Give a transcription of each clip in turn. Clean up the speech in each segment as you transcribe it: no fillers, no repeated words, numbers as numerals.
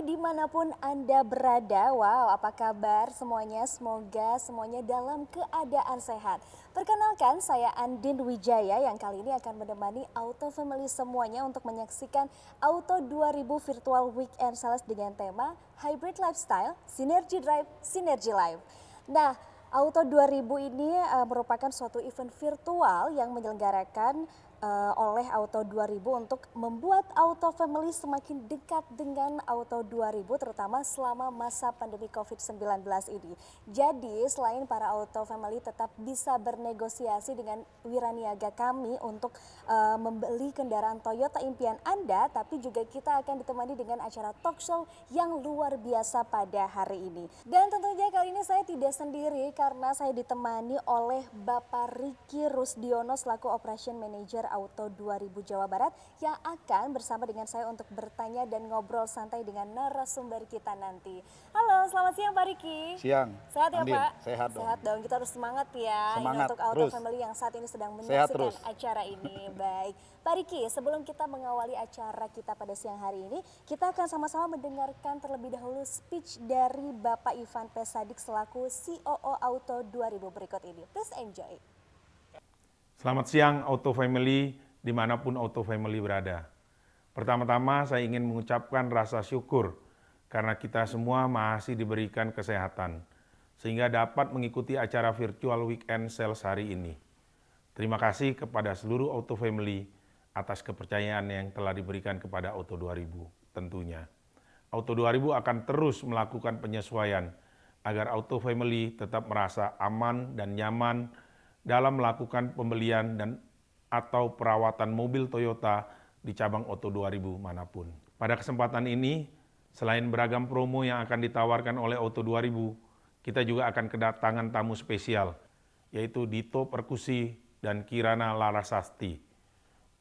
dimanapun Anda berada. Wow, apa kabar semuanya? Semoga semuanya dalam keadaan sehat. Perkenalkan, saya Andin Wijaya yang kali ini akan menemani Auto Family semuanya untuk menyaksikan Auto 2000 Virtual Weekend Sales dengan tema Hybrid Lifestyle, Synergy Drive, Synergy Life. Nah, Auto 2000 ini merupakan suatu event virtual yang menyelenggarakan oleh Auto 2000 untuk membuat Auto Family semakin dekat dengan Auto 2000 terutama selama masa pandemi COVID-19 ini. Jadi selain para Auto Family tetap bisa bernegosiasi dengan wiraniaga kami untuk membeli kendaraan Toyota impian Anda, tapi juga kita akan ditemani dengan acara talk show yang luar biasa pada hari ini. Dan tentunya kali ini saya tidak sendiri karena saya ditemani oleh Bapak Riki Rusdiono selaku Operation Manager Auto 2000 Jawa Barat yang akan bersama dengan saya untuk bertanya dan ngobrol santai dengan narasumber kita nanti. Halo, selamat siang Pak Riki. Siang. Sehat ya Andin, Pak? Sehat dong. Sehat dong, kita harus semangat ya. Semangat, ini untuk Auto terus. Family yang saat ini sedang Sehat menyaksikan terus. acara ini. Baik, Pak Riki, sebelum kita mengawali acara kita pada siang hari ini, kita akan sama-sama mendengarkan terlebih dahulu speech dari Bapak Ivan Pesadik selaku COO Auto 2000 berikut ini. Please enjoy. Selamat siang Auto Family dimanapun Auto Family berada. Pertama-tama saya ingin mengucapkan rasa syukur karena kita semua masih diberikan kesehatan sehingga dapat mengikuti acara virtual weekend sales hari ini. Terima kasih kepada seluruh Auto Family atas kepercayaan yang telah diberikan kepada Auto 2000 tentunya. Auto 2000 akan terus melakukan penyesuaian agar Auto Family tetap merasa aman dan nyaman dalam melakukan pembelian dan atau perawatan mobil Toyota di cabang Auto 2000 manapun. Pada kesempatan ini, selain beragam promo yang akan ditawarkan oleh Auto 2000, kita juga akan kedatangan tamu spesial, yaitu Dito Perkusi dan Kirana Larasasti,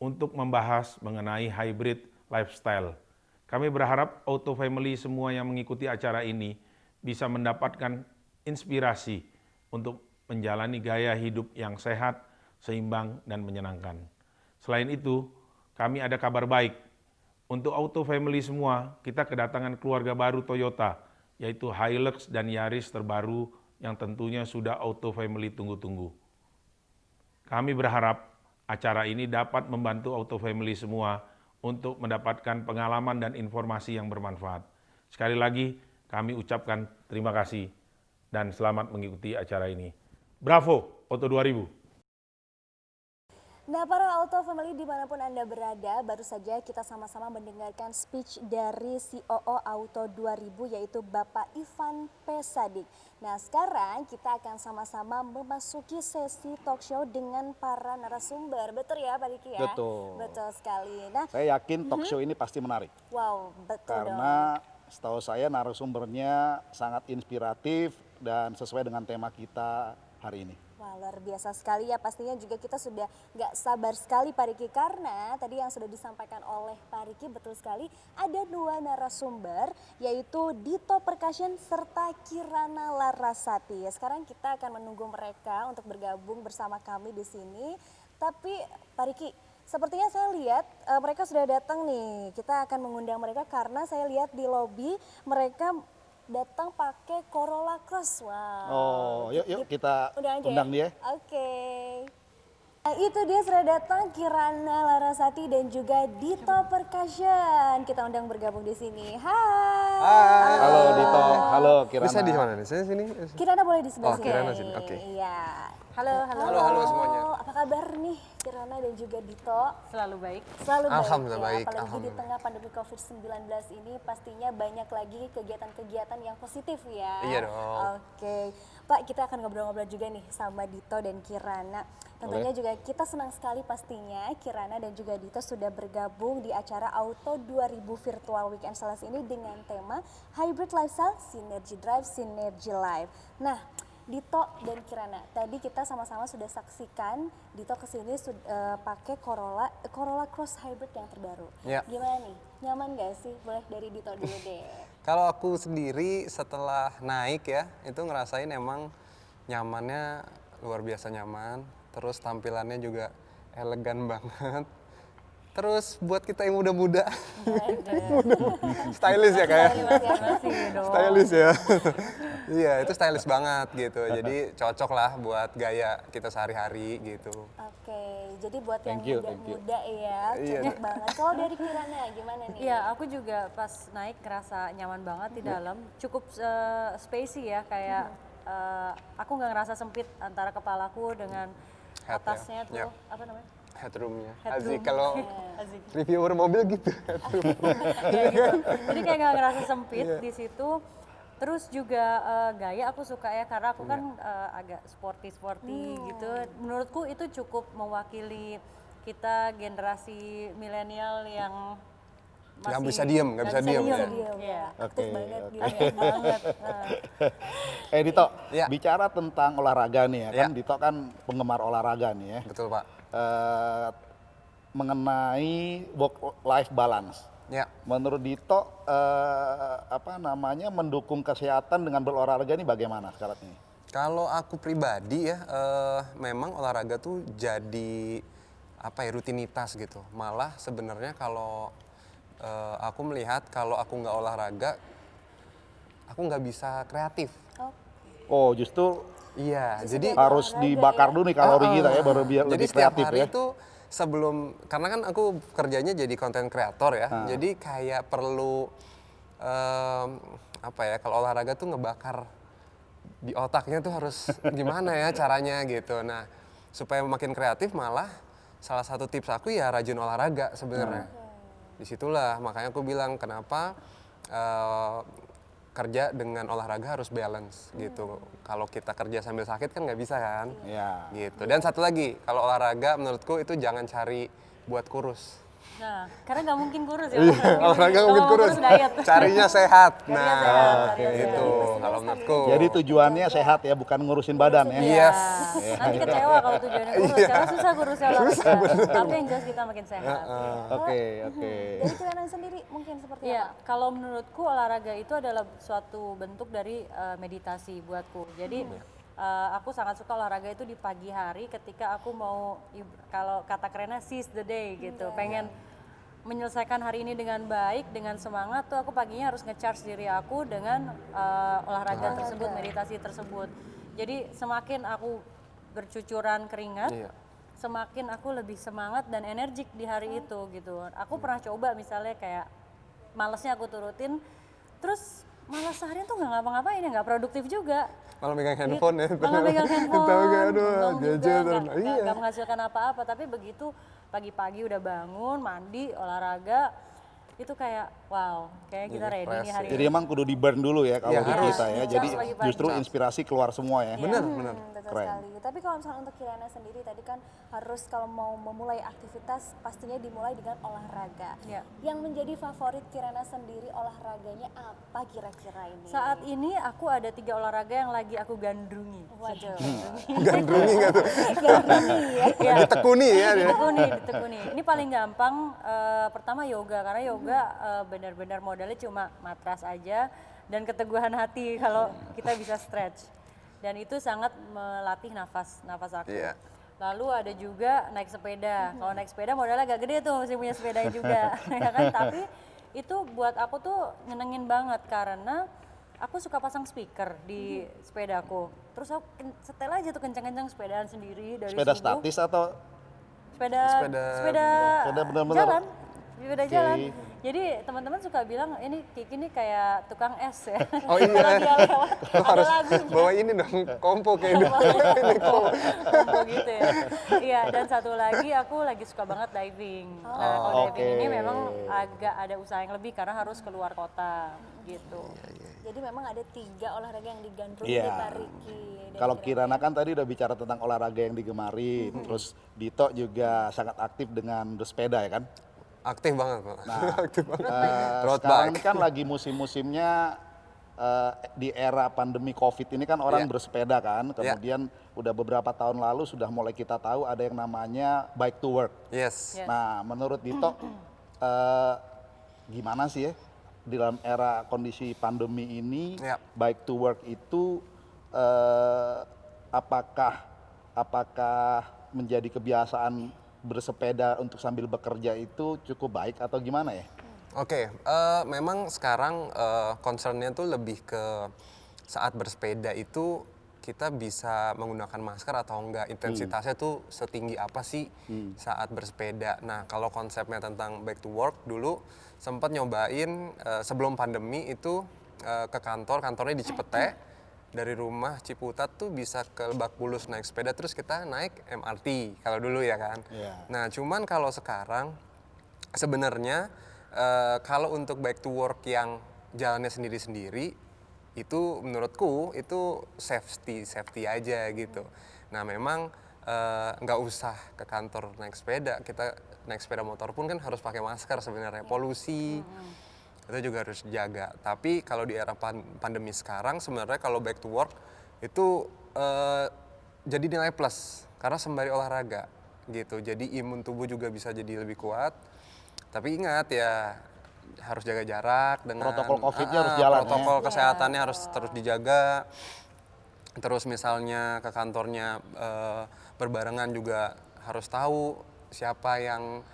untuk membahas mengenai hybrid lifestyle. Kami berharap Auto Family semua yang mengikuti acara ini bisa mendapatkan inspirasi untuk menjalani gaya hidup yang sehat, seimbang, dan menyenangkan. Selain itu, kami ada kabar baik. Untuk Auto Family semua, kita kedatangan keluarga baru Toyota, yaitu Hilux dan Yaris terbaru yang tentunya sudah Auto Family tunggu-tunggu. Kami berharap acara ini dapat membantu Auto Family semua untuk mendapatkan pengalaman dan informasi yang bermanfaat. Sekali lagi, kami ucapkan terima kasih dan selamat mengikuti acara ini. Bravo, Auto 2000. Nah, para Auto Family dimanapun Anda berada, baru saja kita sama-sama mendengarkan speech dari COO Auto 2000 yaitu Bapak Ivan Pesadik. Nah, sekarang kita akan sama-sama memasuki sesi talk show dengan para narasumber. Betul ya Pak Riki ya? Betul. Betul sekali. Nah, Saya yakin talk show ini pasti menarik. wow, betul Karena setahu saya narasumbernya sangat inspiratif dan sesuai dengan tema kita hari ini. Wah, luar biasa sekali ya, pastinya juga kita sudah nggak sabar sekali Pak Riki karena tadi yang sudah disampaikan oleh Pak Riki betul sekali ada dua narasumber yaitu Dito Percussion serta Kirana Larasati. Sekarang kita akan menunggu mereka untuk bergabung bersama kami di sini. Tapi Pak Riki, sepertinya saya lihat mereka sudah datang nih. Kita akan mengundang mereka karena saya lihat di lobi mereka datang pakai Corolla Cross. Wow. Oh, yuk kita undang dia. Oke. Nah, itu dia sudah datang Kirana Larasati dan juga Dito Percussion. Kita undang bergabung di sini. Hai. Hai. Halo Dito. Halo Kirana. Bisa di mana nih? Saya sini. Kirana boleh di sebelah Oh, sini. Kirana sini, oke. Iya. Halo, halo. Halo semuanya. Apa kabar nih Kirana dan juga Dito? Selalu baik. Selalu baik Alhamdulillah ya, baik, apalagi di alhamdulillah. tengah pandemi COVID-19 ini pastinya banyak lagi kegiatan-kegiatan yang positif ya. Iya dong. Oke, Pak, kita akan ngobrol-ngobrol juga nih sama Dito dan Kirana. Tentunya juga kita senang sekali pastinya Kirana dan juga Dito sudah bergabung di acara Auto 2000 Virtual Weekend Sales ini dengan tema Hybrid Lifestyle, Synergy Drive, Synergy Life. Nah, Dito dan Kirana, tadi kita sama-sama sudah saksikan Dito kesini pakai Corolla Cross Hybrid yang terbaru. Ya. Gimana nih? Nyaman gak sih? Boleh dari Dito dulu deh. Kalau aku sendiri setelah naik ya, itu ngerasain emang nyamannya luar biasa nyaman. Terus tampilannya juga elegan banget. Terus buat kita yang muda-muda, stylish ya kayak, Masih dong. stylish ya. Iya itu stylish banget gitu. Jadi cocok lah buat gaya kita sehari-hari gitu. Oke, jadi buat yang Thank you, thank you. muda-muda ya, Iya. cocok banget. Kalau dari Kirana gimana nih? Iya, aku juga pas naik ngerasa nyaman banget di dalam. Cukup spacey ya, kayak aku nggak ngerasa sempit antara kepalaku dengan Head ya, atasnya tuh, ya. apa namanya? Headroomnya. Headroom. Asik kalau Asik. reviewer mobil gitu. Ya gitu. Jadi kayak nggak ngerasa sempit di situ. Terus juga gaya aku suka ya karena aku kan agak sporty gitu. Menurutku itu cukup mewakili kita generasi milenial yang Nggak masih bisa diem, nggak bisa diem ya. Iya. Aktif Oke, banget oke. dia. Aktif banget. Nah, Dito, Ya. bicara tentang olahraga nih ya kan, Ya. Dito kan penggemar olahraga nih ya. Betul Pak. Eh, mengenai work life balance. Ya. Menurut Dito mendukung kesehatan dengan berolahraga ini bagaimana sekarang ini? Kalau aku pribadi ya, memang olahraga tuh jadi rutinitas gitu. Malah sebenarnya kalau aku melihat kalau aku nggak olahraga, aku nggak bisa kreatif. Oh, justru Iya, jadi harus dibakar dulu nih kalori kita ya baru biar jadi lebih setiap kreatif hari ya. itu sebelum, karena kan aku kerjanya jadi konten kreator ya, jadi kayak perlu kalau olahraga tuh ngebakar di otaknya tuh harus gimana ya caranya gitu. Nah, supaya makin kreatif malah salah satu tips aku ya rajin olahraga sebenarnya. Disitulah makanya aku bilang kenapa kerja dengan olahraga harus balance gitu. Kalau kita kerja sambil sakit kan nggak bisa kan. Ya. Gitu. Dan satu lagi, kalau olahraga menurutku itu jangan cari buat kurus. nah, karena nggak mungkin kurus ya. Olahraga nggak mungkin Kalau mau kurus. diet. Carinya sehat. Carinya Nah, sehat, oke. carinya itu sehat. kalau menurutku. Jadi tujuannya sehat ya, bukan ngurusin badan ya. Iya. Yes. Nanti kecewa kalau tujuannya kurus, karena susah kurusnya olahraga. Tapi yang jelas kita makin sehat. Oke, oke. Dari Kirana sendiri mungkin seperti Iya, apa? kalau menurutku olahraga itu adalah suatu bentuk dari meditasi buatku. Jadi aku sangat suka olahraga itu di pagi hari ketika aku mau, kalau kata kerennya seize the day gitu. Pengen menyelesaikan hari ini dengan baik, dengan semangat tuh aku paginya harus nge-charge diri aku dengan olahraga tersebut, meditasi tersebut. Jadi semakin aku bercucuran keringat, Iya. semakin aku lebih semangat dan energik di hari itu gitu. Aku pernah coba misalnya kayak malesnya aku turutin, terus malas seharian tuh nggak ngapa-ngapain ya, nggak produktif juga. Malah megang handphone ya. Malah megang handphone, Tahu gak, aduh, bengong juga, gadget. nggak menghasilkan apa-apa. Tapi begitu pagi-pagi udah bangun, mandi, olahraga, itu kayak wow, kayak kita ready nih hari Jadi ini. emang kudu di burn dulu ya kalau Iya, di harus. kita ya. Jadi Charge pagi-pagi. justru inspirasi keluar semua ya. Bener, bener. Betul Keren. sekali. Tapi kalau misalnya untuk Kirana sendiri tadi kan harus kalau mau memulai aktivitas pastinya dimulai dengan olahraga. Iya. Yang menjadi favorit Kirana sendiri olahraganya apa kira-kira ini? Saat ini aku ada 3 olahraga yang lagi aku gandrungi. Waduh. Gandrungi nggak tuh? Ya. Ditekuni ya dia. Ditekuni. Ini paling gampang, pertama yoga, karena yoga benar-benar modalnya cuma matras aja dan keteguhan hati kalau kita bisa stretch. Dan itu sangat melatih nafas aku. Iya. Lalu ada juga naik sepeda. Kalau naik sepeda modalnya agak gede tuh, mesti punya sepeda juga, ya kan? Tapi itu buat aku tuh nyenengin banget karena aku suka pasang speaker di sepedaku. Terus aku setel aja tuh kencang-kencang sepedaan sendiri dari Sepeda subuh. statis atau Sepeda Sepeda bener-bener. jalan. Sepeda Oke. jalan. Jadi teman-teman suka bilang ini Kiki ini kayak tukang es ya. Oh iya. Kalau dia lewat Lo ada harus lagunya. bawa ini dong, kompo kayak gitu. Kombo gitu ya. Iya, dan satu lagi aku lagi suka banget diving. Nah, kalau diving oke. ini memang agak ada usaha yang lebih karena harus keluar kota gitu. Jadi memang ada 3 olahraga yang digandrungi Iya. nih Pak Riki. Dan Kalau Kirana. Kirana kan tadi udah bicara tentang olahraga yang digemari, terus Dito juga sangat aktif dengan bersepeda ya kan? Aktif banget Pak. Nah, Aktif banget. Eh, Road sekarang bike. ini kan lagi musim-musimnya di era pandemi COVID ini kan orang Iya. bersepeda kan, kemudian udah beberapa tahun lalu sudah mulai kita tahu ada yang namanya bike to work. Yes. Yes. Nah, menurut Dito gimana sih ya di dalam era kondisi pandemi ini Iya. bike to work itu apakah menjadi kebiasaan bersepeda untuk sambil bekerja itu cukup baik atau gimana ya? Oke, memang sekarang concernnya tuh lebih ke saat bersepeda itu kita bisa menggunakan masker atau enggak, intensitasnya tuh setinggi apa sih saat bersepeda. Nah, kalau konsepnya tentang back to work dulu sempat nyobain sebelum pandemi itu ke kantornya di Cipete, dari rumah Ciputat tuh bisa ke Lebak Bulus naik sepeda, terus kita naik MRT kalau dulu ya kan. Iya. Nah, cuman kalau sekarang sebenarnya kalau untuk back to work yang jalannya sendiri-sendiri, itu menurutku itu safety aja gitu. Nah memang nggak usah ke kantor naik sepeda, kita naik sepeda motor pun kan harus pakai masker sebenarnya, polusi itu juga harus dijaga. Tapi kalau di era pandemi sekarang sebenarnya kalau back to work itu jadi nilai plus karena sembari olahraga gitu. Jadi imun tubuh juga bisa jadi lebih kuat. Tapi ingat ya harus jaga jarak dengan Protokol COVID-nya harus jalan, protokol kesehatannya harus terus dijaga. Terus misalnya ke kantornya berbarengan juga harus tahu siapa yang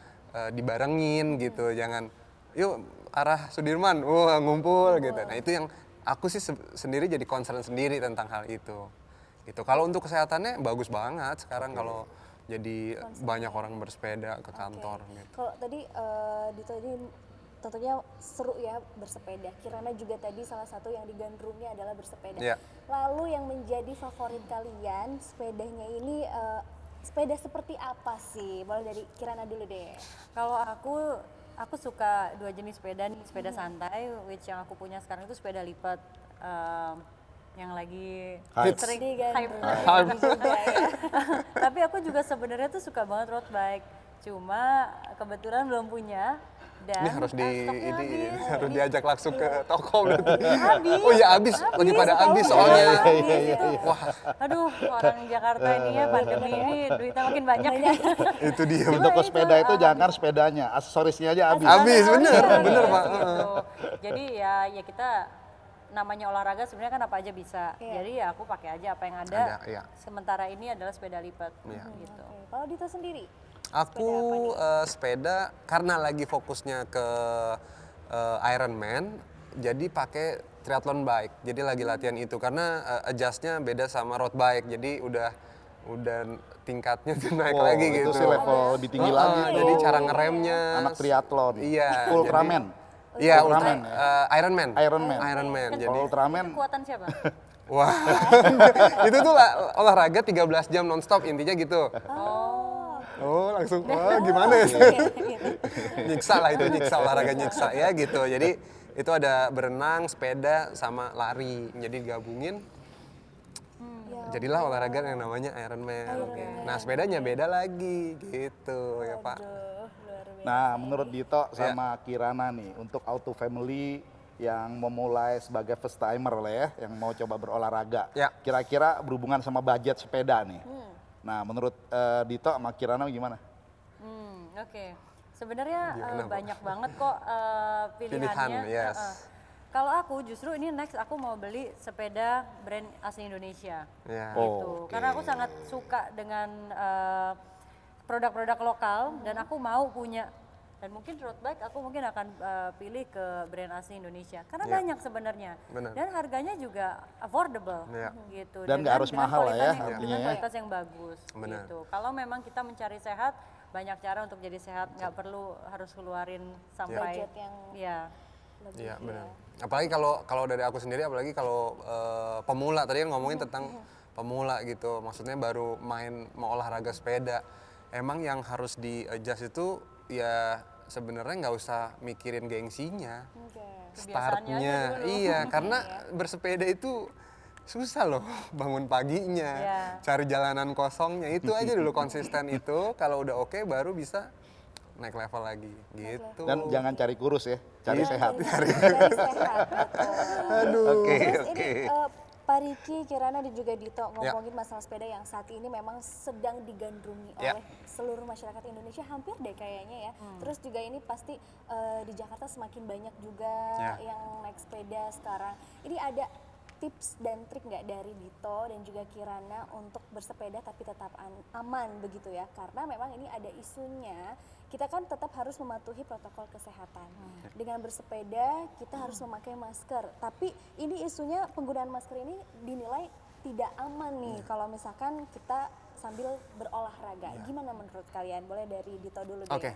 dibarengin gitu. Jangan yuk arah Sudirman, wah ngumpul gitu. Nah itu yang aku sih sendiri jadi concern sendiri tentang hal itu. Gitu. Kalau untuk kesehatannya bagus banget sekarang kalau jadi banyak orang bersepeda ke kantor gitu. Kalau tadi Dito ini tentunya seru ya bersepeda. Kirana juga tadi salah satu yang digandrungi adalah bersepeda. Iya. Lalu yang menjadi favorit kalian sepedanya ini sepeda seperti apa sih? Boleh dari Kirana dulu deh. Kalau aku suka dua jenis sepeda nih, sepeda santai, which yang aku punya sekarang itu sepeda lipat, yang lagi Hype. sering Digandrungi juga ya. Tapi aku juga sebenarnya tuh suka banget road bike, cuma kebetulan belum punya. Dan Ini harus stoknya habis. harus diajak langsung ke toko berarti. Habis. Oh iya habis, lagi pada habis soalnya. Wah, aduh orang Jakarta ini ya pandemi ini duitnya makin banyak. Itu dia. Untuk ke sepeda itu jangan sepedanya, aksesorisnya aja habis. Habis, bener, Iya, bener, iya, Pak. gitu. Jadi ya kita namanya olahraga sebenarnya kan apa aja bisa. Iya. Jadi ya aku pakai aja apa yang ada. Ada, iya. Sementara ini adalah sepeda lipat Iya. gitu. Oke. Kalau Dito sendiri? Aku sepeda karena lagi fokusnya ke Ironman, jadi pakai triathlon bike. Jadi lagi latihan itu karena adjustnya beda sama road bike. Jadi udah tingkatnya tuh naik Oh, lagi itu gitu. sih level lebih tinggi lagi tuh. Jadi cara ngeremnya. Anak triathlon. Iya. Ultraman. Iya, Ultraman Ironman. Ironman. Ironman. Kalau Jadi Ultraman Kekuatan siapa? wah. Itu tuh olahraga 13 jam nonstop intinya gitu. Oh, langsung gimana ya? Nyiksa lah itu, nyiksa olahraga nyiksa ya gitu. Jadi itu ada berenang, sepeda sama lari. Jadi digabungin jadilah olahraga yang namanya Ironman. Nah, sepedanya beda lagi gitu ya, Pak. Nah, menurut Dito sama Kirana nih, untuk Auto Family yang memulai sebagai first timer lah ya, yang mau coba berolahraga, Ya. kira-kira berhubungan sama budget sepeda nih. Nah, menurut Dito sama Kirana gimana? Oke. Sebenarnya Gimana, Bu? banyak banget kok pilihannya. Pilihan, yes. Kalau aku justru ini next aku mau beli sepeda brand asli Indonesia. Ya. Gitu. Oke. Karena aku sangat suka dengan produk-produk lokal dan aku mau punya, dan mungkin road bike aku mungkin akan pilih ke brand asli Indonesia karena Ya. banyak sebenarnya Benar. dan harganya juga affordable Ya. gitu. Dan nggak harus mahal lah ya, artinya dengan ya. kualitas yang bagus Benar. gitu. Kalau memang kita mencari sehat, banyak cara untuk jadi sehat, nggak perlu harus keluarin sampai Budget yang ya. lebih Iya benar. Apalagi kalau dari aku sendiri, apalagi kalau pemula tadi kan ngomongin tentang pemula gitu, maksudnya baru mau olahraga sepeda. Emang yang harus di-adjust itu ya sebenarnya nggak usah mikirin gengsinya, Oke. Kebiasaannya startnya, aja dulu. iya karena bersepeda itu susah loh bangun paginya, Iya. cari jalanan kosongnya itu aja dulu konsisten itu, kalau udah oke baru bisa naik level lagi gitu. Dan jangan cari kurus ya, cari sehat. Cari sehat. Betul. Oke, Terus oke. ini Pak Riki, Kirana dan juga Dito Ya. ngomongin masalah sepeda yang saat ini memang sedang digandrungi Ya. oleh seluruh masyarakat Indonesia hampir deh kayaknya ya. Terus juga ini pasti di Jakarta semakin banyak juga Ya. yang naik sepeda sekarang. Ini ada tips dan trik nggak dari Dito dan juga Kirana untuk bersepeda tapi tetap aman begitu ya? Karena memang ini ada isunya, kita kan tetap harus mematuhi protokol kesehatan. Dengan bersepeda kita harus memakai masker, tapi ini isunya penggunaan masker ini dinilai tidak aman nih kalau misalkan kita sambil berolahraga. Gimana menurut kalian? Boleh dari Dito dulu deh. Oke.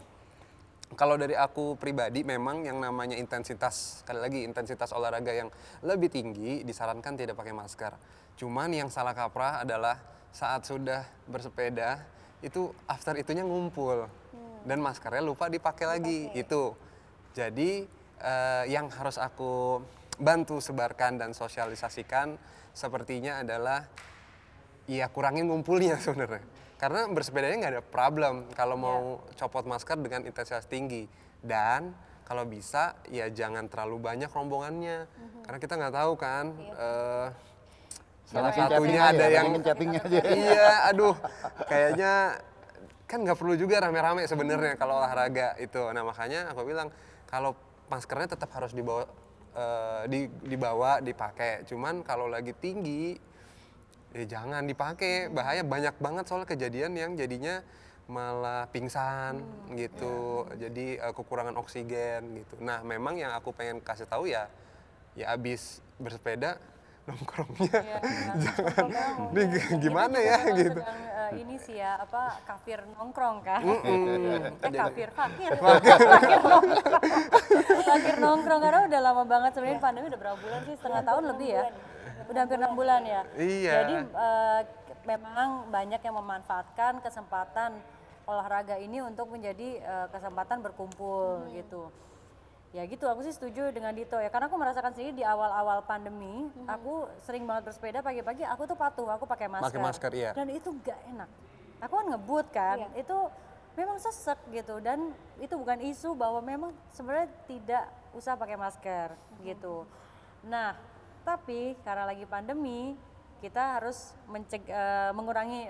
Kalau dari aku pribadi memang yang namanya intensitas, sekali lagi intensitas olahraga yang lebih tinggi disarankan tidak pakai masker. Cuman yang salah kaprah adalah saat sudah bersepeda itu after itunya ngumpul dan maskernya lupa dipakai lagi itu. Jadi yang harus aku bantu sebarkan dan sosialisasikan sepertinya adalah ya kurangin ngumpulnya sebenarnya. Karena bersepedanya nggak ada problem kalau mau copot masker dengan intensitas tinggi. Dan kalau bisa ya jangan terlalu banyak rombongannya. Karena kita nggak tahu kan, salah satunya ada yang chattingnya aja. iya, aduh, kayaknya kan nggak perlu juga rame-rame sebenarnya kalau olahraga itu. Nah makanya aku bilang kalau maskernya tetap harus dibawa dipakai. Cuman kalau lagi tinggi jangan dipakai, bahaya. Banyak banget soal kejadian yang jadinya malah pingsan gitu, jadi kekurangan oksigen gitu. Nah memang yang aku pengen kasih tahu ya abis bersepeda nongkrongnya gimana ya gitu. Ini sih ya kafir nongkrong kan. Kafir fakir. Fakir nongkrong karena udah lama banget sebenarnya pandemi udah berapa bulan sih, setengah tahun lebih ya. Udah hampir 6 bulan ya. Iya. Jadi memang banyak yang memanfaatkan kesempatan olahraga ini untuk menjadi kesempatan berkumpul gitu. Ya gitu, aku sih setuju dengan Dito ya. Karena aku merasakan sendiri di awal-awal pandemi, aku sering banget bersepeda pagi-pagi, aku tuh patuh, aku pakai masker. Pakai masker, iya. Dan itu gak enak. Aku kan ngebut kan, itu memang sesek gitu. Dan itu bukan isu bahwa memang sebenarnya tidak usah pakai masker gitu. Nah, tapi karena lagi pandemi, kita harus mengurangi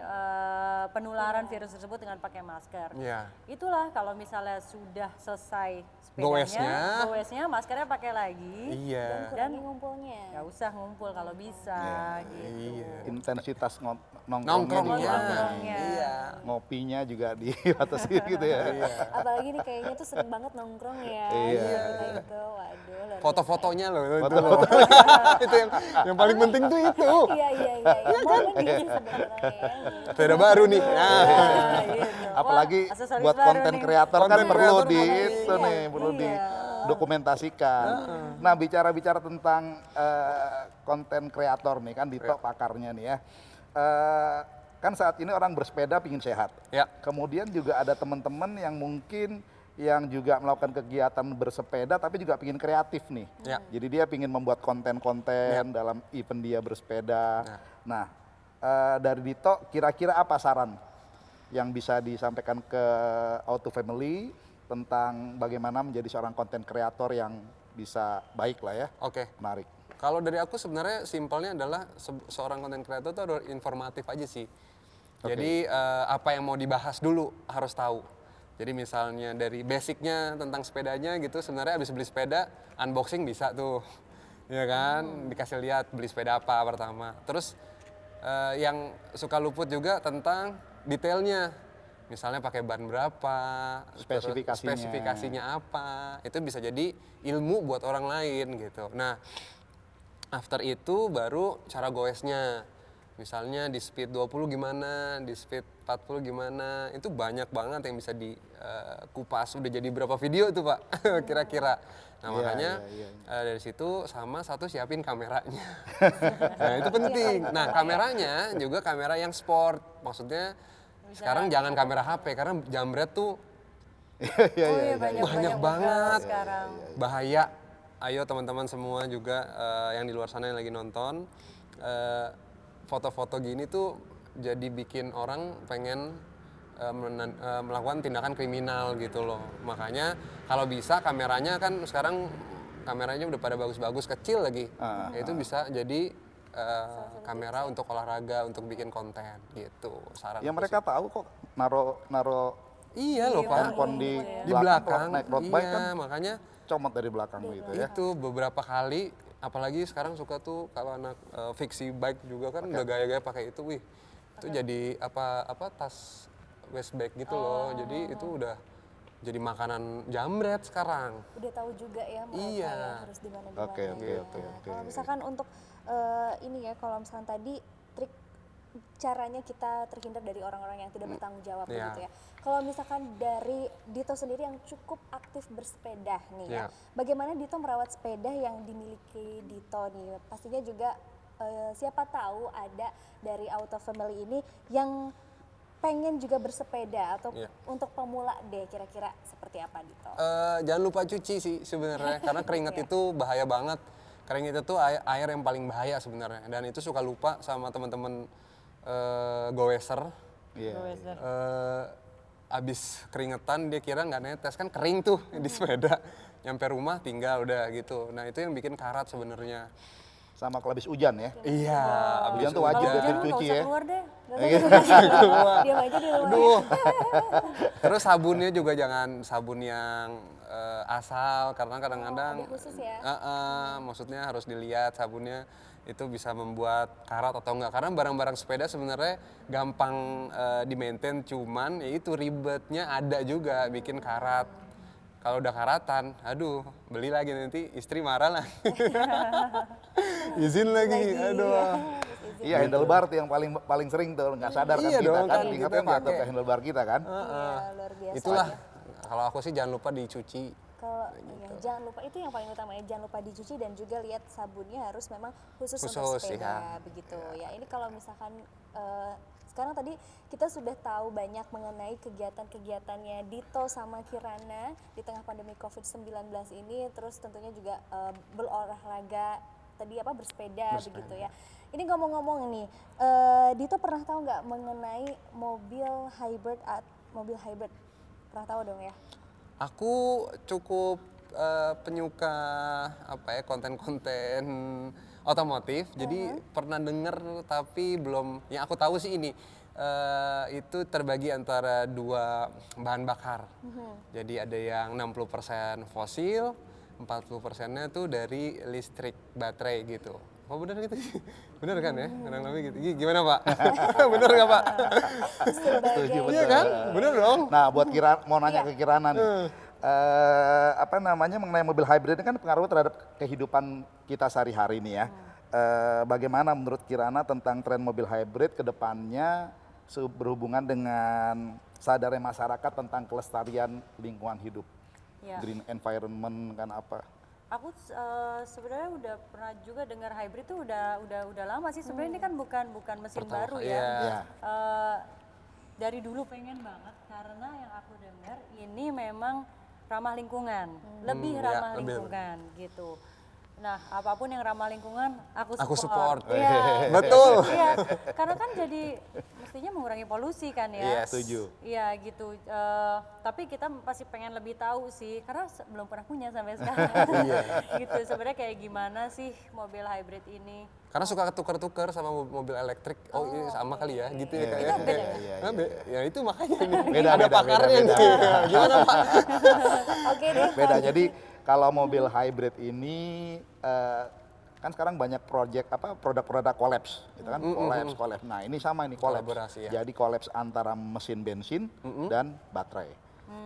penularan virus tersebut dengan pakai masker. Iya. Itulah kalau misalnya sudah selesai sepedanya, goesnya maskernya pakai lagi. Iya. Dan ngumpulnya. Nggak usah ngumpul kalau bisa gitu. Intensitas Nongkrongnya. Nongkrongnya. Iya. Ngopinya juga dibatasi gitu ya. Apalagi nih kayaknya tuh sering banget nongkrong ya. Iya. Gitu. Waduh. luar Foto-fotonya loh itu loh. Itu yang paling penting tuh itu. Iya. Momen ini sebenarnya ya. Sepeda baru nih. Nah. Apalagi aksesoris buat baru konten nih. kreator kan Konten perlu kreator di perlu. itu nih, perlu didokumentasikan. Nah, bicara-bicara tentang konten kreator nih kan Dito pakarnya nih ya. Kan saat ini orang bersepeda pingin sehat. Ya. Kemudian juga ada teman-teman yang mungkin yang juga melakukan kegiatan bersepeda tapi juga pingin kreatif nih. Ya. Jadi dia pingin membuat konten-konten dalam event dia bersepeda. Nah, dari Dito kira-kira apa saran yang bisa disampaikan ke Auto Family tentang bagaimana menjadi seorang konten kreator yang bisa baik lah ya, Oke. menarik. Kalau dari aku sebenarnya simpelnya adalah seorang konten kreator itu harus informatif aja sih. Jadi apa yang mau dibahas dulu harus tahu. Jadi misalnya dari basicnya tentang sepedanya gitu, sebenarnya abis beli sepeda, unboxing bisa tuh. Ya kan, dikasih lihat beli sepeda apa pertama. Terus yang suka luput juga tentang detailnya. Misalnya pakai ban berapa, terus spesifikasinya apa. Itu bisa jadi ilmu buat orang lain gitu. Nah, after itu baru cara goesnya. Misalnya di speed 20 gimana, di speed 40 gimana. Itu banyak banget yang bisa dikupas. Udah jadi berapa video tuh Pak kira-kira. Nah makanya dari situ sama satu siapin kameranya. Nah itu penting. Nah kameranya juga kamera yang sport. Maksudnya sekarang jangan kamera HP karena jambret tuh banyak banget. Sekarang. Bahaya. Ayo teman-teman semua juga yang di luar sana yang lagi nonton, foto-foto gini tuh jadi bikin orang pengen melakukan tindakan kriminal gitu loh. Makanya kalau bisa kameranya kan sekarang kameranya udah pada bagus-bagus, kecil lagi. Itu bisa jadi kamera untuk olahraga, untuk bikin konten gitu. Saran Ya mereka tahu kok naro iya loh Pak, handphone di belakang naik road bike iya, kan makanya comot dari belakang gitu ya. itu beberapa kali apalagi sekarang suka tuh kalau anak fiksi bike juga kan udah gaya-gaya pakai itu, wih itu jadi apa tas waist bag gitu loh, jadi itu udah jadi makanan jambret sekarang. Udah tahu juga ya mereka Iya. ya harus di mana. Oke, ya. oke. Kalau misalkan untuk ini ya, kalau misalkan tadi trik caranya kita terhindar dari orang-orang yang tidak bertanggung jawab Iya. begitu ya. Kalau misalkan dari Dito sendiri yang cukup aktif bersepeda nih ya, Iya. bagaimana Dito merawat sepeda yang dimiliki Dito nih? Pastinya juga siapa tahu ada dari Auto Family ini yang pengen juga bersepeda atau Iya. untuk pemula deh, kira-kira seperti apa Dito? Jangan lupa cuci sih sebenarnya, karena keringat itu bahaya banget. Keringat itu air yang paling bahaya sebenarnya, dan itu suka lupa sama teman-teman goeser. Iya. Abis keringetan dia kira nggak netes, kan kering tuh di sepeda. Nyampe rumah tinggal udah gitu. Nah itu yang bikin karat sebenarnya. Sama kalau habis hujan ya. Iya, Hujan tuh Kalau wajib hujan dia lu nggak cuci usah ya. keluar deh. Diam aja di rumah. Aduh. Terus sabunnya juga jangan sabun yang asal, karena kadang-kadang ada khusus ya? maksudnya harus dilihat sabunnya itu bisa membuat karat atau enggak, karena barang-barang sepeda sebenarnya gampang di-maintain, cuman ya itu ribetnya ada juga bikin karat. Kalau udah karatan, aduh beli lagi nanti istri marah lah. Izin lagi, aduh. Iya, handlebar tuh yang paling sering tuh nggak sadar kan Iya kita dong, kan, kan ingatnya kita jatuh pakai. ke handlebar kita kan. Iya, luar biasa. Itulah, kalau aku sih jangan lupa dicuci. Kalau ya, jangan lupa, itu yang paling utama ya, jangan lupa dicuci dan juga lihat sabunnya harus memang khusus untuk Khusus, sepeda begitu ya. Ini kalau misalkan sekarang tadi kita sudah tahu banyak mengenai kegiatan-kegiatannya Dito sama Kirana di tengah pandemi COVID-19 ini, terus tentunya juga berolahraga tadi bersepeda begitu ya. Ini ngomong-ngomong nih, Dito pernah tahu nggak mengenai mobil hybrid? Pernah tahu dong ya? Aku cukup penyuka konten-konten otomotif, jadi pernah denger tapi belum. Yang aku tahu sih ini itu terbagi antara dua bahan bakar. Jadi ada yang 60% fosil, 40%-nya tuh dari listrik baterai gitu. Oh bener gitu? Bener kan ya? Kurang lebih gitu. Gimana Pak? Bener nggak Pak? Setuju Iya betul. kan? Bener dong? Nah, buat mau nanya ke Kirana nih. Mengenai mobil hybrid ini kan pengaruh terhadap kehidupan kita sehari-hari nih ya. Bagaimana menurut Kirana tentang tren mobil hybrid ke depannya berhubungan dengan sadarnya masyarakat tentang kelestarian lingkungan hidup, Ya. green environment kan apa? Aku sebenarnya udah pernah juga dengar hybrid tuh udah lama sih. Sebenarnya ini kan bukan mesin baru ya. Iya. Dari dulu pengen banget, karena yang aku dengar ini memang ramah lingkungan, lebih ya, ramah lebih. lingkungan gitu. Nah, apapun yang ramah lingkungan aku Aku support. Iya. Betul. Iya, karena kan jadi mestinya mengurangi polusi kan ya. Iya, setuju. Iya gitu. Tapi kita pasti pengen lebih tahu sih, karena belum pernah punya sampai sekarang. Gitu. Sebenarnya kayak gimana sih mobil hybrid ini? Karena suka ketukar-tukar sama mobil elektrik. Oh, ini sama kali ya, gitu ya kayak. Itu beda Ya itu makanya nih. Beda, ada beda, pakarnya beda, nih. Gimana Pak? Oke deh. Beda. Jadi kalau mobil hybrid ini kan sekarang banyak produk-produk kolaps, gitu kan? Kolaps. Nah, ini sama ini kolaps. Kolaborasi, ya. Jadi kolaps antara mesin bensin dan baterai.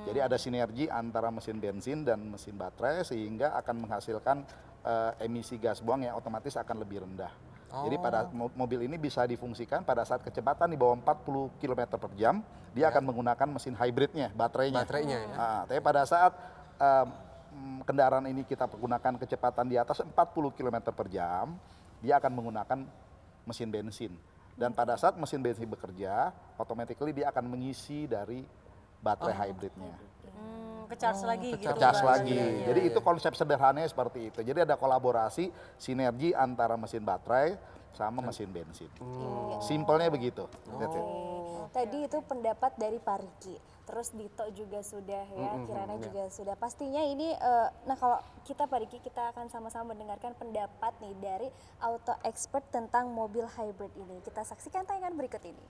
Jadi ada sinergi antara mesin bensin dan mesin baterai sehingga akan menghasilkan emisi gas buang yang otomatis akan lebih rendah. Jadi pada mobil ini bisa difungsikan pada saat kecepatan di bawah 40 km per jam, dia akan menggunakan mesin hybridnya, baterainya. Baterainya ya. Nah, tapi pada saat kendaraan ini kita gunakan kecepatan di atas 40 km per jam, dia akan menggunakan mesin bensin. Dan pada saat mesin bensin bekerja, automatically dia akan mengisi dari baterai hybridnya. Ke-charge lagi gitu. Cas Bang. lagi. Jadi itu konsep sederhananya seperti itu. Jadi ada kolaborasi, sinergi antara mesin baterai sama mesin bensin. Simpelnya begitu. Gitu. Tadi itu pendapat dari Pak Riki, terus Dito juga sudah ya, Kirana juga sudah. Pastinya ini, nah kalau kita Pak Riki, kita akan sama-sama mendengarkan pendapat nih dari auto expert tentang mobil hybrid ini. Kita saksikan tayangan berikut ini.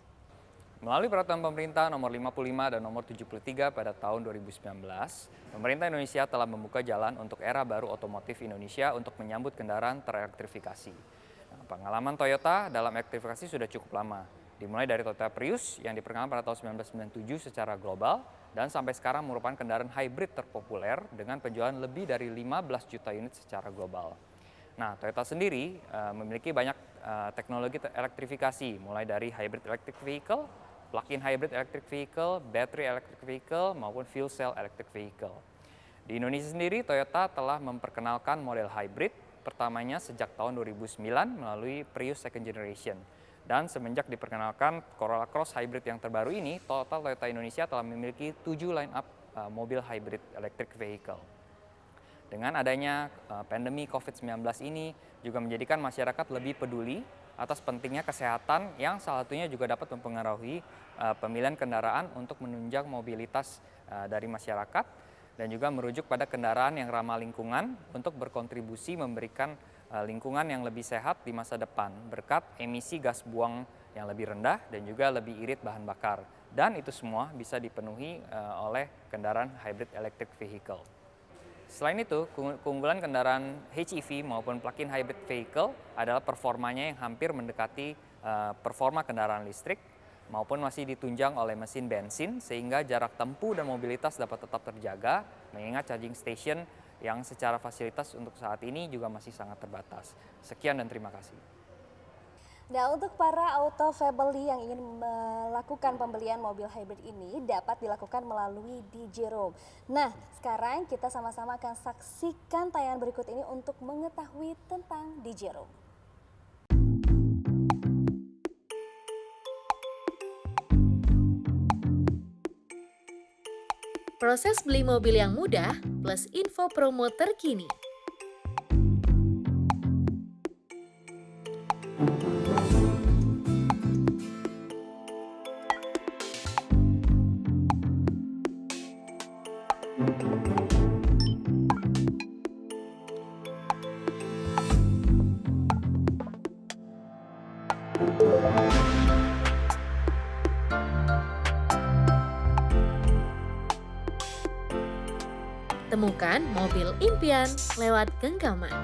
Melalui peraturan pemerintah nomor 55 dan nomor 73 pada tahun 2019, pemerintah Indonesia telah membuka jalan untuk era baru otomotif Indonesia untuk menyambut kendaraan terelektrifikasi. Nah, pengalaman Toyota dalam elektrifikasi sudah cukup lama, dimulai dari Toyota Prius yang diperkenalkan pada tahun 1997 secara global dan sampai sekarang merupakan kendaraan hybrid terpopuler dengan penjualan lebih dari 15 juta unit secara global. Nah, Toyota sendiri memiliki banyak teknologi elektrifikasi, mulai dari hybrid electric vehicle, plug-in hybrid electric vehicle, battery electric vehicle, maupun fuel cell electric vehicle. Di Indonesia sendiri, Toyota telah memperkenalkan model hybrid pertamanya sejak tahun 2009 melalui Prius Second Generation. Dan semenjak diperkenalkan Corolla Cross Hybrid yang terbaru ini, total Toyota Indonesia telah memiliki 7 line-up mobil hybrid electric vehicle. Dengan adanya pandemi COVID-19 ini juga menjadikan masyarakat lebih peduli atas pentingnya kesehatan yang salah satunya juga dapat mempengaruhi pemilihan kendaraan untuk menunjang mobilitas dari masyarakat dan juga merujuk pada kendaraan yang ramah lingkungan untuk berkontribusi memberikan lingkungan yang lebih sehat di masa depan berkat emisi gas buang yang lebih rendah dan juga lebih irit bahan bakar. Dan itu semua bisa dipenuhi oleh kendaraan hybrid electric vehicle. Selain itu, keunggulan kendaraan HEV maupun plug-in hybrid vehicle adalah performanya yang hampir mendekati performa kendaraan listrik maupun masih ditunjang oleh mesin bensin sehingga jarak tempuh dan mobilitas dapat tetap terjaga mengingat charging station yang secara fasilitas untuk saat ini juga masih sangat terbatas. Sekian dan terima kasih. Nah, untuk para auto family yang ingin melakukan pembelian mobil hybrid ini dapat dilakukan melalui DJ Room. Nah, sekarang kita sama-sama akan saksikan tayangan berikut ini untuk mengetahui tentang DJ Room. Proses beli mobil yang mudah plus info promo terkini. Temukan mobil impian lewat genggaman.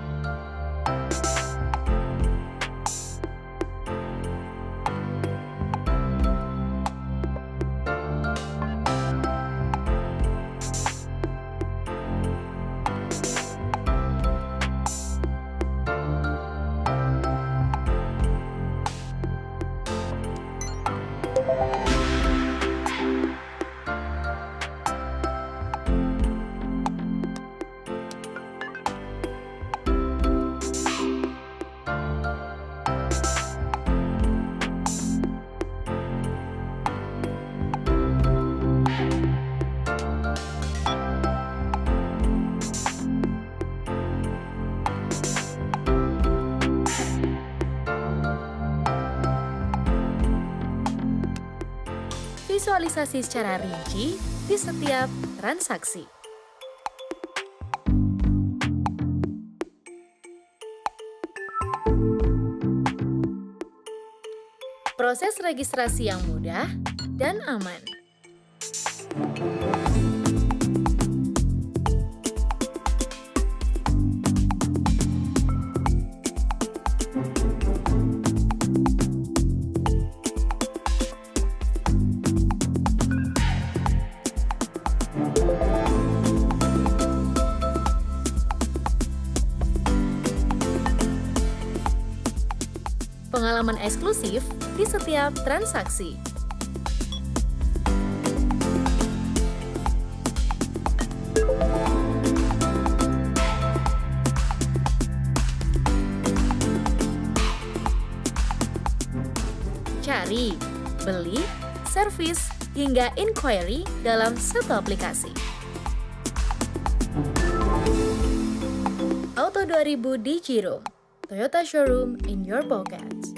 Visualisasi secara rinci di setiap transaksi. Proses registrasi yang mudah dan aman. Pengalaman eksklusif di setiap transaksi. Cari, beli, servis, hingga inquiry dalam satu aplikasi. Auto 2000 DJ Room, Toyota Showroom in your pockets.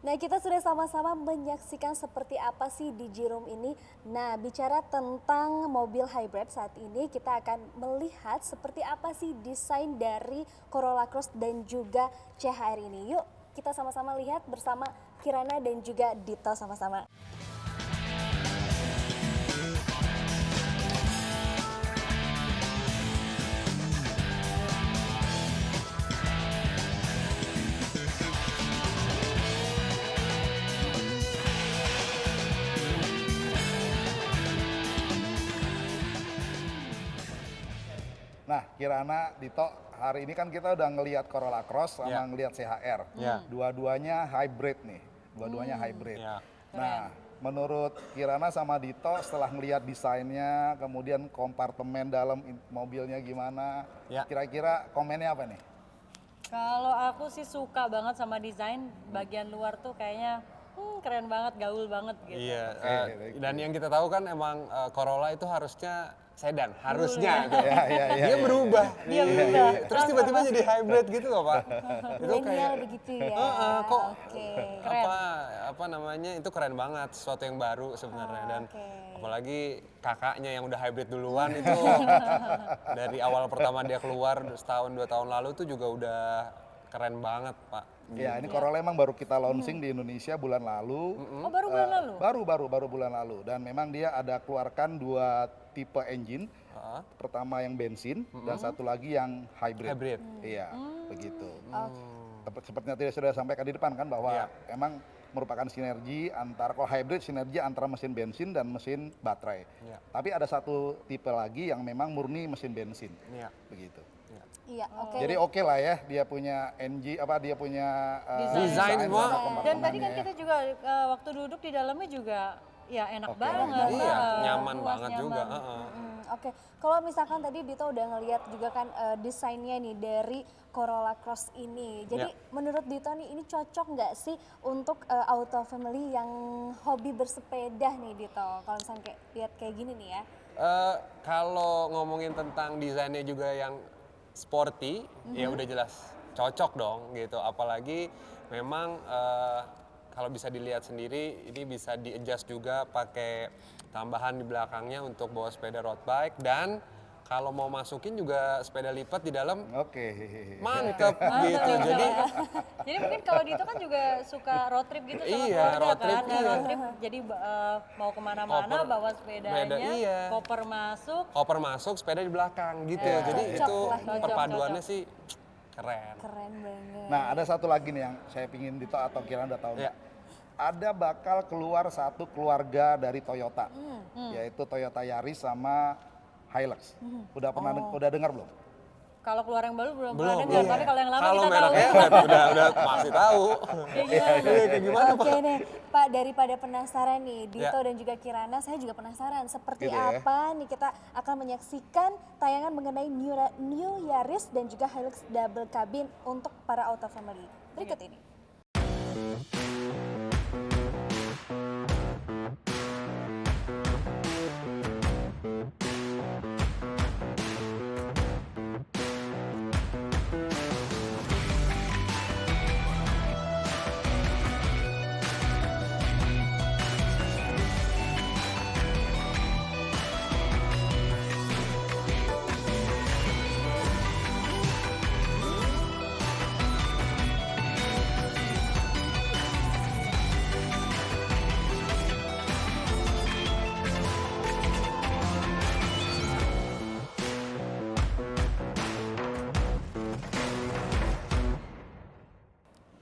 Nah, kita sudah sama-sama menyaksikan seperti apa sih DJ Room ini. Nah, bicara tentang mobil hybrid saat ini, kita akan melihat seperti apa sih desain dari Corolla Cross dan juga CHR ini. Yuk, kita sama-sama lihat bersama Kirana dan juga Dito sama-sama. Nah, Kirana, Dito, hari ini kan kita udah ngelihat Corolla Cross sama ngelihat CHR. Dua-duanya hybrid nih, dua-duanya hybrid. Nah, menurut Kirana sama Dito setelah ngelihat desainnya, kemudian kompartemen dalam mobilnya gimana, kira-kira komennya apa nih? Kalau aku sih suka banget sama desain bagian luar tuh kayaknya keren banget, gaul banget gitu. Iya, dan yang kita tahu kan emang Corolla itu harusnya sedan, harusnya. Gitu. Dia berubah. Dia berubah. Terus tiba-tiba jadi hybrid gitu loh, Pak. Milenial begitu ya. Kok Keren. apa namanya itu keren banget, sesuatu yang baru sebenarnya dan apalagi kakaknya yang udah hybrid duluan itu dari awal pertama dia keluar setahun 2 tahun lalu itu juga udah keren banget, Pak. Ya, ini Corolla emang baru kita launching di Indonesia bulan lalu. Oh, baru bulan lalu? Baru bulan lalu. Dan memang dia ada keluarkan 2 tipe engine. Pertama yang bensin dan satu lagi yang hybrid. Iya, begitu. Seperti yang tadi sudah sampaikan di depan kan bahwa emang merupakan sinergi antara, kalau hybrid sinergi antara mesin bensin dan mesin baterai. Tapi ada satu tipe lagi yang memang murni mesin bensin. Begitu. Iya, oke. Jadi oke lah ya, dia punya dia punya Desain semua. Dan tadi kan kita juga waktu duduk di dalamnya juga ya enak banget. Iya, nyaman Luas, banget juga. Oke, kalau misalkan tadi Dito udah ngelihat juga kan desainnya nih dari Corolla Cross ini. Jadi menurut Dito nih ini cocok nggak sih untuk auto family yang hobi bersepeda nih Dito? Kalau misalnya lihat kayak gini nih ya. Kalau ngomongin tentang desainnya juga yang sporty, ya udah jelas cocok dong gitu. Apalagi memang kalau bisa dilihat sendiri, ini bisa di-adjust juga pakai tambahan di belakangnya untuk bawa sepeda road bike dan kalau mau masukin juga sepeda lipat di dalam. Mantep gitu. Jadi mungkin kalau Dito kan juga suka road trip gitu sama Iya, keluarga road trip, kan. Nah, road trip jadi mau kemana-mana bawa sepedanya, koper masuk, sepeda di belakang gitu. Jadi Cocok itu lah. perpaduannya sih keren. Keren banget. Nah, ada satu lagi nih yang saya pingin Dito atau Kirana udah tahu. Ada bakal keluar satu keluarga dari Toyota, yaitu Toyota Yaris sama Hilux. Udah dengar belum? Kalau keluar yang baru belum pernah dengar, tapi kalau yang lama kita tahu. Mereknya udah pasti tahu. Kayak gimana, Pak? Oke deh, Pak, daripada penasaran nih, Dito dan juga Kirana, saya juga penasaran seperti Gitu ya. apa nih kita akan menyaksikan tayangan mengenai New Yaris dan juga Hilux double cabin untuk para auto family. Berikut ini.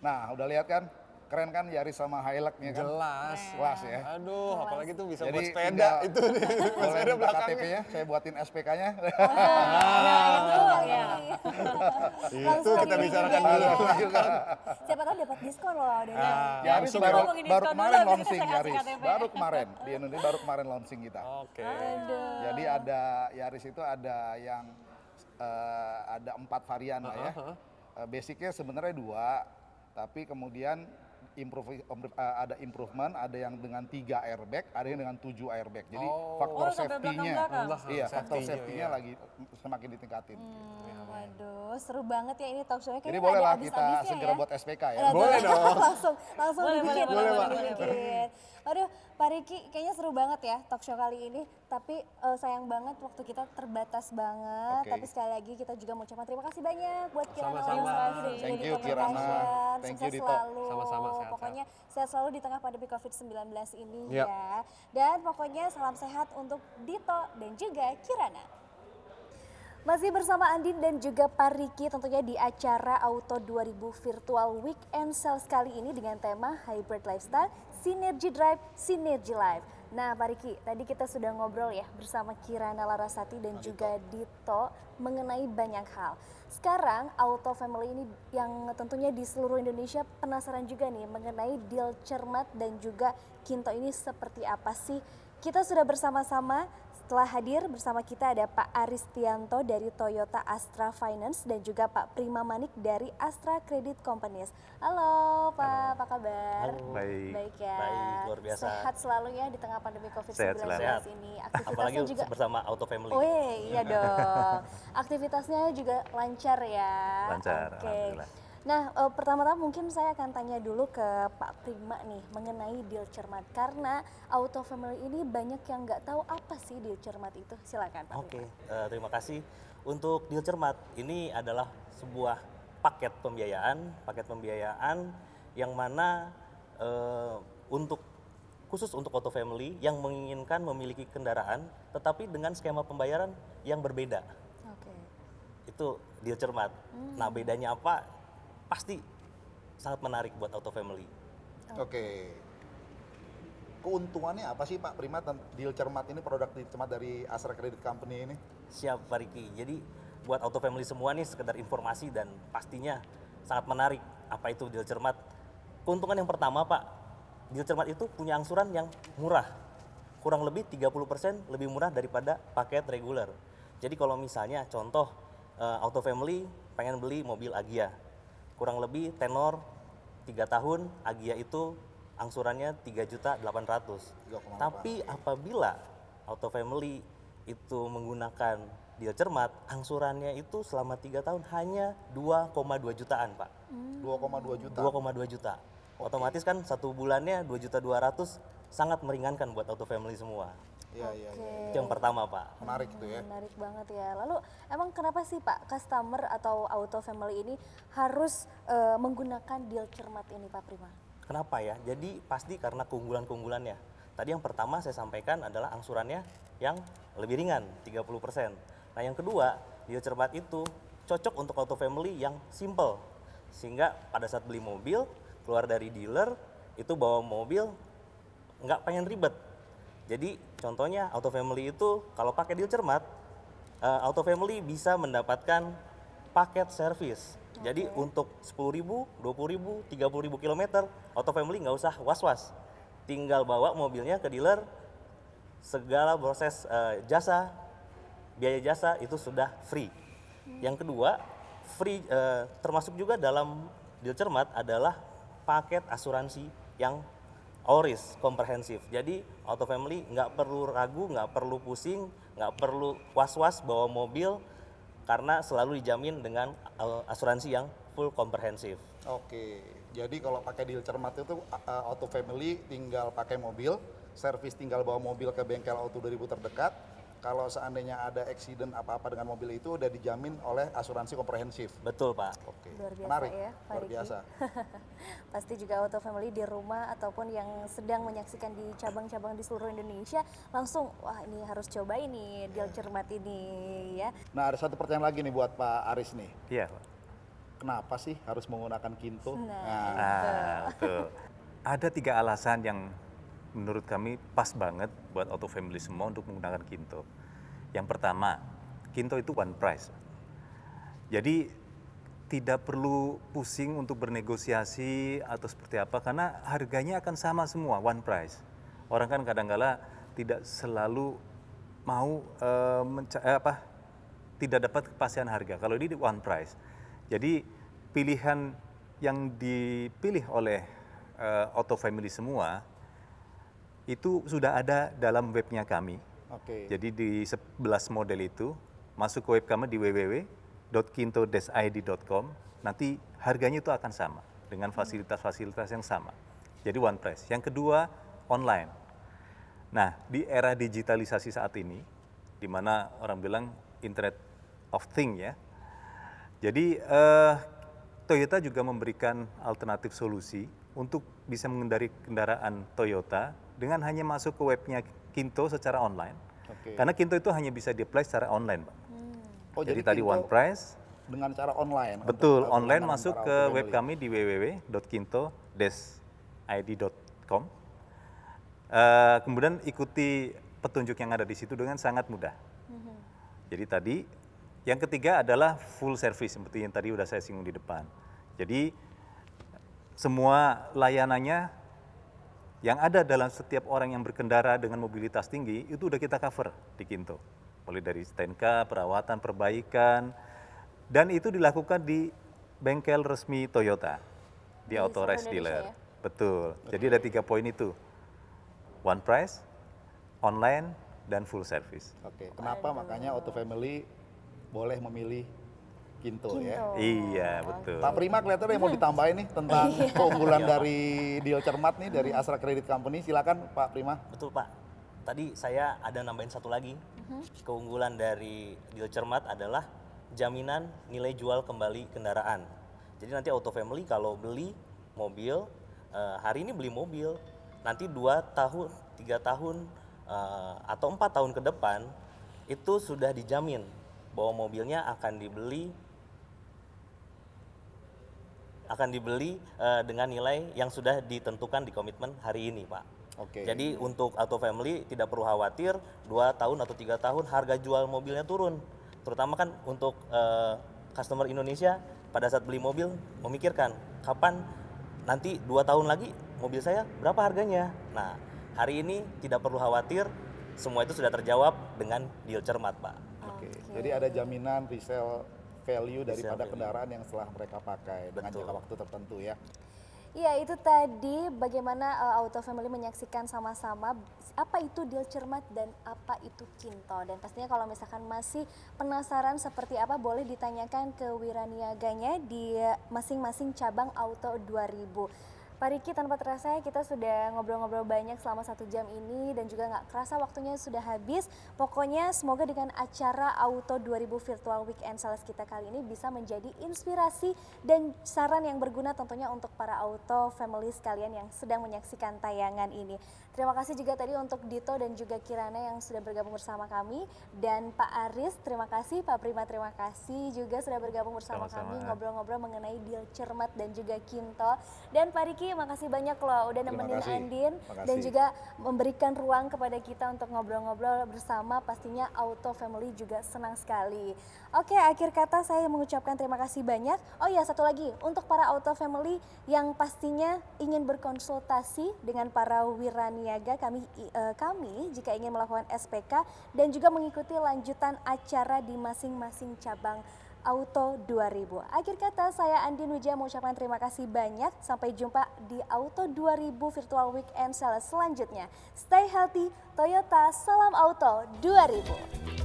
Nah, udah lihat kan? Keren kan Yaris sama Hilux-nya kan? Jelas ya. Aduh, apalagi tuh bisa Jadi buat sepeda tinggal itu nih. boleh Sepeda minta belakangnya. KTP-nya, saya buatin SPK-nya. Itu kita bicarakan dulu. Siapa tahu dapat diskon loh dari Yaris Kita baru ngomongin baru diskon kemarin dulu, habis itu launching saya kasih Yaris. KTP. Baru kemarin di Indonesia baru kemarin launching kita. Oke. Jadi ada Yaris itu ada yang ada 4 varian lah ya. Basicnya sebenarnya 2, tapi kemudian ada improvement, ada yang dengan 3 airbag, ada yang dengan 7 airbag. Jadi faktor sampai safety-nya, belakang-belakang. iya faktor safety-nya lagi semakin ditingkatin. Waduh, seru banget ya ini talk show-nya. Jadi Kayaknya bolehlah ada kita habis-habisnya segera ya. buat SPK ya. Boleh dong. langsung dibikin. boleh. Aduh, Pak Riki, kayaknya seru banget ya talk show kali ini. Tapi sayang banget waktu kita terbatas banget. Oke. Tapi sekali lagi kita juga mau ucapkan terima kasih banyak buat Kirana Sama-sama. Lawrence dan juga Thank you, Dito Kirana. Prakash. Thank you, Sukses Dito. selalu. Sama-sama, Sehat-sehat. Pokoknya sehat selalu di tengah pandemi COVID-19 ini Yap. ya. Dan pokoknya salam sehat untuk Dito dan juga Kirana. Masih bersama Andin dan juga Pak Riki tentunya di acara Auto 2000 Virtual Weekend Sales kali ini dengan tema Hybrid Lifestyle, Synergy Drive, Synergy Life. Nah Pak Riki, tadi kita sudah ngobrol ya bersama Kirana Larasati dan juga Dito mengenai banyak hal. Sekarang Auto Family ini yang tentunya di seluruh Indonesia penasaran juga nih mengenai deal cermat dan juga Kinto ini seperti apa sih. Kita sudah bersama-sama. Setelah hadir bersama kita ada Pak Aristianto dari Toyota Astra Finance dan juga Pak Prima Manik dari Astra Credit Companies. Halo Pak, apa kabar? Halo. Baik. Baik ya. Baik, luar biasa. Sehat selalu ya di tengah pandemi Sehat COVID-19 selalu. ini. Apalagi Aktivitasnya juga bersama Auto Family. Oh iya dong. Aktivitasnya juga lancar ya. Lancar, Oke. alhamdulillah. Nah, pertama-tama mungkin saya akan tanya dulu ke Pak Prima nih mengenai deal cermat karena Auto Family ini banyak yang nggak tahu apa sih deal cermat itu. Silakan Pak Oke, Prima. terima kasih. Untuk deal cermat, ini adalah sebuah paket pembiayaan yang mana khusus untuk Auto Family yang menginginkan memiliki kendaraan tetapi dengan skema pembayaran yang berbeda. Oke. Itu deal cermat. Nah, bedanya apa? Pasti sangat menarik buat Auto Family. Oke. Keuntungannya apa sih Pak Prima deal cermat ini, produk deal cermat dari Astra Credit Company ini? Siap Pak Riki. Jadi buat Auto Family semua nih sekedar informasi dan pastinya sangat menarik apa itu deal cermat. Keuntungan yang pertama Pak, deal cermat itu punya angsuran yang murah. Kurang lebih 30% lebih murah daripada paket reguler. Jadi kalau misalnya contoh Auto Family pengen beli mobil Agya. Kurang lebih tenor 3 tahun Agya itu angsurannya 3.800.000. 3,8. Tapi apabila Auto Family itu menggunakan deal cermat, angsurannya itu selama 3 tahun hanya 2,2 jutaan, Pak. 2,2 juta. 2,2 juta. Otomatis kan satu bulannya 2.200.000 sangat meringankan buat Auto Family semua. Iya, iya, iya. Itu yang pertama, Pak. Menarik itu ya. Menarik banget ya. Lalu emang kenapa sih Pak customer atau Auto Family ini harus menggunakan deal cermat ini Pak Prima? Kenapa ya? Jadi pasti karena keunggulan-keunggulannya. Tadi yang pertama saya sampaikan adalah angsurannya yang lebih ringan, 30%. Nah yang kedua, deal cermat itu cocok untuk Auto Family yang simple. Sehingga pada saat beli mobil, keluar dari dealer, itu bawa mobil nggak pengen ribet. Jadi contohnya Auto Family itu kalau pakai deal cermat, Auto Family bisa mendapatkan paket servis. Jadi untuk 10.000, 20.000, 30.000 kilometer, Auto Family nggak usah was-was. Tinggal bawa mobilnya ke dealer, segala proses jasa, biaya jasa itu sudah free. Yang kedua, free termasuk juga dalam deal cermat adalah paket asuransi yang Auris komprehensif. Jadi Auto Family nggak perlu ragu, nggak perlu pusing, nggak perlu was-was bawa mobil karena selalu dijamin dengan asuransi yang full komprehensif. Oke. Jadi kalau pakai deal cermat itu Auto Family tinggal pakai mobil, servis tinggal bawa mobil ke bengkel Auto 2000 terdekat. Kalau seandainya ada accident apa-apa dengan mobil itu udah dijamin oleh asuransi komprehensif. Betul, Pak. Oke. Luar biasa Menarik. ya Pak Luar Riki. biasa. Pasti juga Auto Family di rumah ataupun yang sedang menyaksikan di cabang-cabang di seluruh Indonesia langsung wah ini harus coba ini deal cermat ini ya. Nah ada satu pertanyaan lagi nih buat Pak Aris nih. Iya, Pak. Kenapa sih harus menggunakan Kinto? Betul. Ada 3 alasan yang menurut kami pas banget buat Auto Family semua untuk menggunakan Kinto. Yang pertama, Kinto itu one price. Jadi tidak perlu pusing untuk bernegosiasi atau seperti apa karena harganya akan sama semua, one price. Orang kan kadang-kala tidak selalu mau tidak dapat kepastian harga. Kalau ini one price. Jadi pilihan yang dipilih oleh Auto Family semua itu sudah ada dalam webnya kami. Oke. Jadi di 11 model itu masuk ke web kami di www.kinto-id.com. Nanti harganya itu akan sama dengan fasilitas-fasilitas yang sama. Jadi one price. Yang kedua online. Nah di era digitalisasi saat ini, di mana orang bilang Internet of Things ya. Jadi Toyota juga memberikan alternatif solusi untuk bisa mengendari kendaraan Toyota dengan hanya masuk ke webnya Kinto secara online. Oke. Karena Kinto itu hanya bisa di-apply secara online, Pak. Oh, Jadi tadi Kinto One Price, dengan cara online. betul, untuk online langganan masuk para ke auto web family. kami di www.kinto-id.com. Kemudian ikuti petunjuk yang ada di situ dengan sangat mudah. Jadi tadi, yang ketiga adalah full service, seperti yang tadi udah saya singgung di depan. Jadi semua layanannya yang ada dalam setiap orang yang berkendara dengan mobilitas tinggi itu udah kita cover di Kinto. Mulai dari STNK, perawatan, perbaikan, dan itu dilakukan di bengkel resmi Toyota, di Autorest seluruh Indonesia Dealer. ya? Betul. Jadi ada 3 poin itu. One price, online, dan full service. Oke, kenapa makanya Auto Family boleh memilih Kinto, ya? Iya, betul. Pak Prima kelihatannya mau ditambahin nih tentang keunggulan dari deal cermat nih dari Astra Credit Company. Silakan Pak Prima. Betul Pak. Tadi saya ada nambahin satu lagi. Keunggulan dari deal cermat adalah jaminan nilai jual kembali kendaraan. Jadi nanti Auto Family kalau beli mobil, hari ini beli mobil, nanti 2 tahun, 3 tahun, atau 4 tahun ke depan, itu sudah dijamin bahwa mobilnya akan dibeli dengan nilai yang sudah ditentukan di komitmen hari ini, Pak. Oke. Jadi untuk Auto Family tidak perlu khawatir 2 tahun atau 3 tahun harga jual mobilnya turun. Terutama kan untuk customer Indonesia pada saat beli mobil memikirkan kapan nanti 2 tahun lagi mobil saya berapa harganya. Nah, hari ini tidak perlu khawatir, semua itu sudah terjawab dengan deal cermat, Pak. Oke. Jadi ada jaminan resale value daripada value. kendaraan yang setelah mereka pakai dengan Betul. jangka waktu tertentu ya. Iya, itu tadi bagaimana Auto Family menyaksikan sama-sama apa itu deal cermat dan apa itu Kinto. Dan pastinya kalau misalkan masih penasaran seperti apa, boleh ditanyakan ke wiraniaganya di masing-masing cabang Auto 2000. Pak Riki, tanpa terasa kita sudah ngobrol-ngobrol banyak selama 1 jam ini dan juga nggak kerasa waktunya sudah habis. Pokoknya semoga dengan acara Auto 2000 Virtual Weekend Sales kita kali ini bisa menjadi inspirasi dan saran yang berguna tentunya untuk para Auto Family sekalian yang sedang menyaksikan tayangan ini. Terima kasih juga tadi untuk Dito dan juga Kirana yang sudah bergabung bersama kami. Dan Pak Aris, terima kasih. Pak Prima, terima kasih juga sudah bergabung bersama Sama-sama. kami ngobrol-ngobrol mengenai deal cermat dan juga Kinto. Dan Pak Riki, makasih banyak loh udah Terima nemenin kasih. Andin Terima dan kasih. juga memberikan ruang kepada kita untuk ngobrol-ngobrol bersama. Pastinya Auto Family juga senang sekali. Oke, akhir kata saya mengucapkan terima kasih banyak. Oh ya, satu lagi untuk para Auto Family yang pastinya ingin berkonsultasi dengan para wiraniaga kami jika ingin melakukan SPK dan juga mengikuti lanjutan acara di masing-masing cabang Auto 2000. Akhir kata saya Andin Wijaya mengucapkan terima kasih banyak. Sampai jumpa di Auto 2000 Virtual Weekend Sales selanjutnya. Stay healthy, Toyota, salam Auto 2000.